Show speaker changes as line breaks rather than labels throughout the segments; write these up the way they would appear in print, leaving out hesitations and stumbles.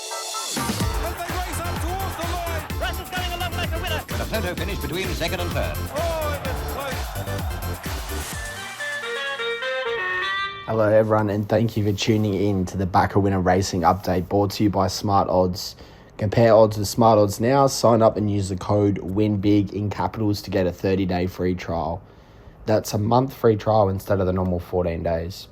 As they race up towards the line.
Russell's going along like a winner.
With a photo finish between second and third.
Oh, it was close.
Hello everyone, and thank you for tuning in to the Backer Winner Racing Update brought to you by Smart Odds. Compare odds with Smart Odds now. Sign up and use the code WINBIG in capitals to get a 30-day free trial. That's a month free trial instead of the normal 14 days.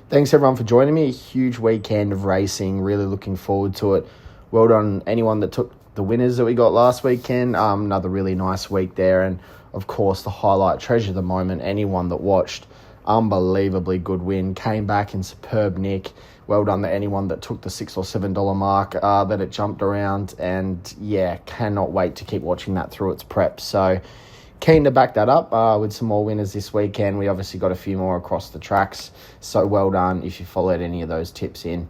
Thanks everyone for joining me. A huge weekend of racing. Really looking forward to it. Well done anyone that took the winners that we got last weekend. Another really nice week there. And of course the highlight treasure of the moment, anyone that watched. Unbelievably good win. Came back in superb nick. Well done to anyone that took the $6 or $7 mark that it jumped around. And yeah, cannot wait to keep watching that through its prep. So keen to back that up with some more winners this weekend. We obviously got a few more across the tracks. So well done if you followed any of those tips in.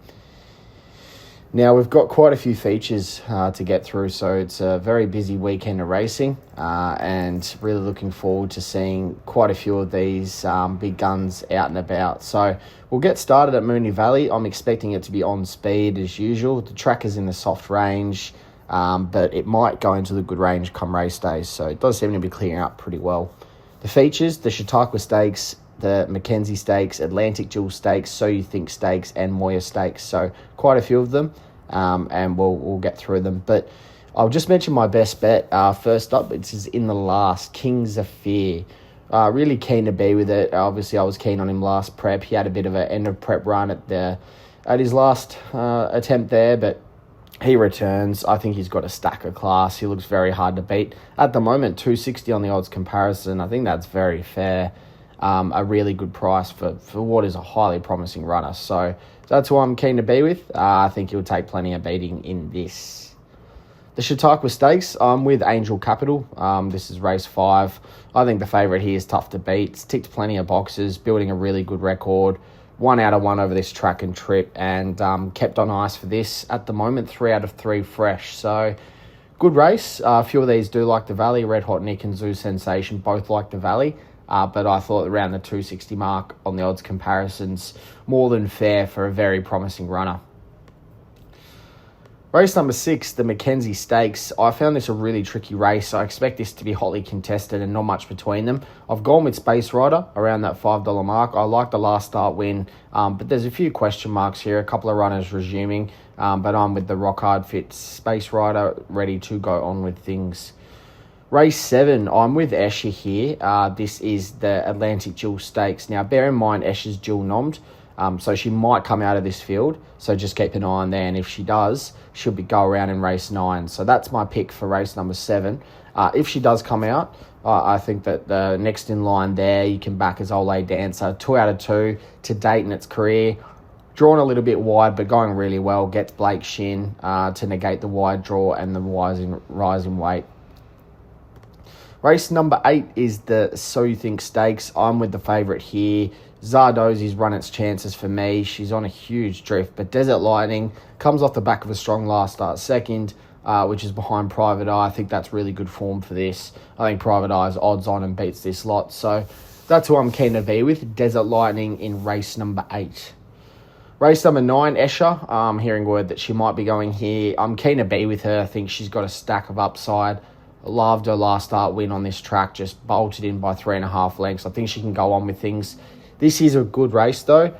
Now, we've got quite a few features to get through, so it's a very busy weekend of racing and really looking forward to seeing quite a few of these big guns out and about. So we'll get started at Mooney Valley. I'm expecting it to be on speed as usual. The track is in the soft range, but it might go into the good range come race days, so it does seem to be clearing up pretty well. The features, the Chautauqua Stakes, the Mackenzie Stakes, Atlantic Jewel Stakes, So You Think Stakes, and Moya Stakes. So quite a few of them, and we'll get through them. But I'll just mention my best bet. First up, it's in the last, Kings of Fear. Really keen to be with it. Obviously, I was keen on him last prep. He had a bit of an end of prep run at his last attempt there, but he returns. I think he's got a stack of class. He looks very hard to beat. At the moment, 260 on the odds comparison. I think that's very fair. A really good price for what is a highly promising runner. So that's who I'm keen to be with. I think he'll take plenty of beating in this. The Chautauqua Stakes, I'm with Angel Capital. This is race 5. I think the favourite here is tough to beat. It's ticked plenty of boxes, building a really good record. 1 out of 1 over this track and trip, and kept on ice for this. At the moment, 3 out of 3 fresh. So good race. A few of these do like the Valley. Red Hot Nick and Zoo Sensation both like the Valley. But I thought around the 260 mark on the odds comparisons, more than fair for a very promising runner. Race number 6, the Mackenzie Stakes. I found this a really tricky race. I expect this to be hotly contested and not much between them. I've gone with Space Rider around that $5 mark. I like the last start win, but there's a few question marks here. A couple of runners resuming, but I'm with the rock hard fit Space Rider, ready to go on with things. Race 7, I'm with Escher here. This is the Atlantic Jewel Stakes. Now, bear in mind, Escher's dual nommed, so she might come out of this field. So just keep an eye on there, and if she does, she'll go around in race 9. So that's my pick for race number 7. If she does come out, I think that the next in line there, you can back as Ole Dancer. 2 out of 2 to date in its career. Drawn a little bit wide, but going really well. Gets Blake Shin to negate the wide draw and the rise in weight. Race number 8 is the So You Think Stakes. I'm with the favourite here. Zardozi's run its chances for me. She's on a huge drift, but Desert Lightning comes off the back of a strong last start second, which is behind Private Eye. I think that's really good form for this. I think Private Eye's odds on and beats this lot. So that's who I'm keen to be with. Desert Lightning in race number 8. Race number 9, Escher. I'm hearing word that she might be going here. I'm keen to be with her. I think she's got a stack of upside. Loved her last start win on this track, just bolted in by 3.5 lengths. I think she can go on with things. This is a good race though.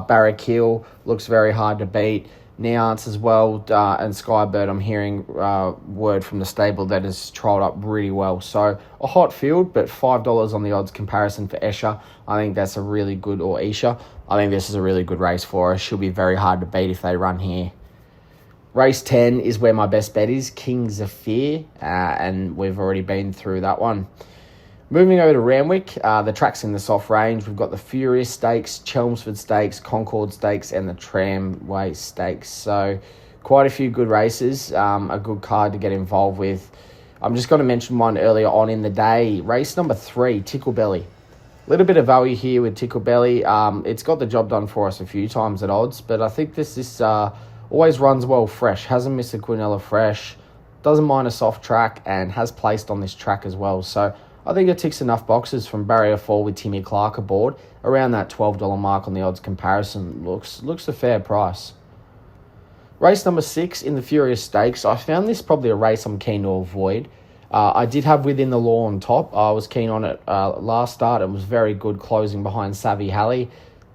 Barrack Hill looks very hard to beat. Neance as well, and Skybird, I'm hearing word from the stable that has trialled up really well. So a hot field, but $5 on the odds comparison for Escher. I think that's a really good, or Escher. I think this is a really good race for her. She'll be very hard to beat if they run here. Race 10 is where my best bet is, Kings of Fear, and we've already been through that one. Moving over to Randwick, the track's in the soft range. We've got the Furious Stakes, Chelmsford Stakes, Concord Stakes, and the Tramway Stakes. So quite a few good races, a good card to get involved with. I'm just going to mention one earlier on in the day. Race number 3, Tickle Belly. A little bit of value here with Tickle Belly. It's got the job done for us a few times at odds, but I think this always runs well fresh. Hasn't missed a Quinella fresh. Doesn't mind a soft track and has placed on this track as well. So I think it ticks enough boxes from barrier 4 with Timmy Clark aboard. Around that $12 mark on the odds comparison looks a fair price. Race number 6 in the Furious Stakes. I found this probably a race I'm keen to avoid. I did have Within the Law on top. I was keen on it last start. It was very good closing behind Savvy Halley.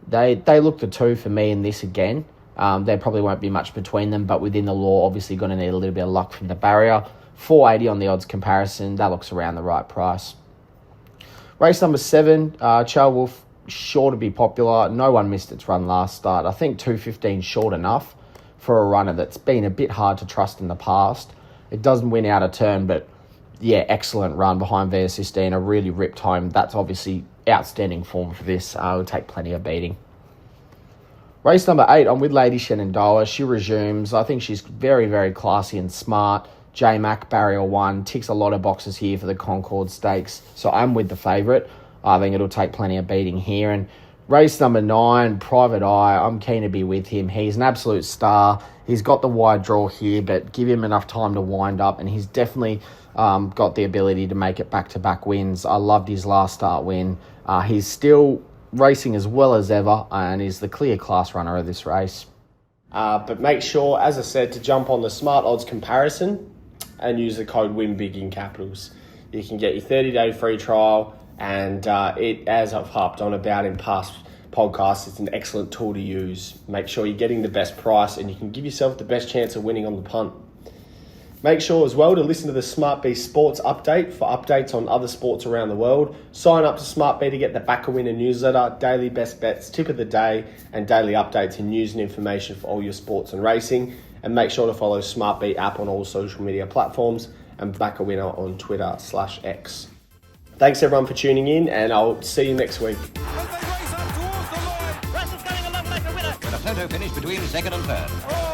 They look the two for me in this again. There probably won't be much between them, but Within the Law, obviously going to need a little bit of luck from the barrier. 480 on the odds comparison. That looks around the right price. Race number 7, Charles Wolf, sure to be popular. No one missed its run last start. I think 2:15 short enough for a runner that's been a bit hard to trust in the past. It doesn't win out a turn, but yeah, excellent run behind Via Sistina. Really ripped home. That's obviously outstanding form for this. It'll take plenty of beating. Race number 8, I'm with Lady Shenandoah. She resumes. I think she's very, very classy and smart. J-Mac, Barrier 1, ticks a lot of boxes here for the Concord Stakes. So I'm with the favourite. I think it'll take plenty of beating here. And race number 9, Private Eye, I'm keen to be with him. He's an absolute star. He's got the wide draw here, but give him enough time to wind up, and he's definitely got the ability to make it back-to-back wins. I loved his last start win. He's still racing as well as ever, and is the clear class runner of this race. But make sure, as I said, to jump on the Smart Odds comparison and use the code WINBIG in capitals. You can get your 30-day free trial, and as I've harped on about in past podcasts, it's an excellent tool to use. Make sure you're getting the best price, and you can give yourself the best chance of winning on the punt. Make sure as well to listen to the SmartB Sports Update for updates on other sports around the world. Sign up to SmartB to get the Back a Winner newsletter, daily best bets, tip of the day, and daily updates and news and information for all your sports and racing. And make sure to follow SmartB app on all social media platforms and Back a Winner on Twitter/X. Thanks everyone for tuning in, and I'll see you next week.
As they race up towards the line.
With a photo finish between second and third.
Oh,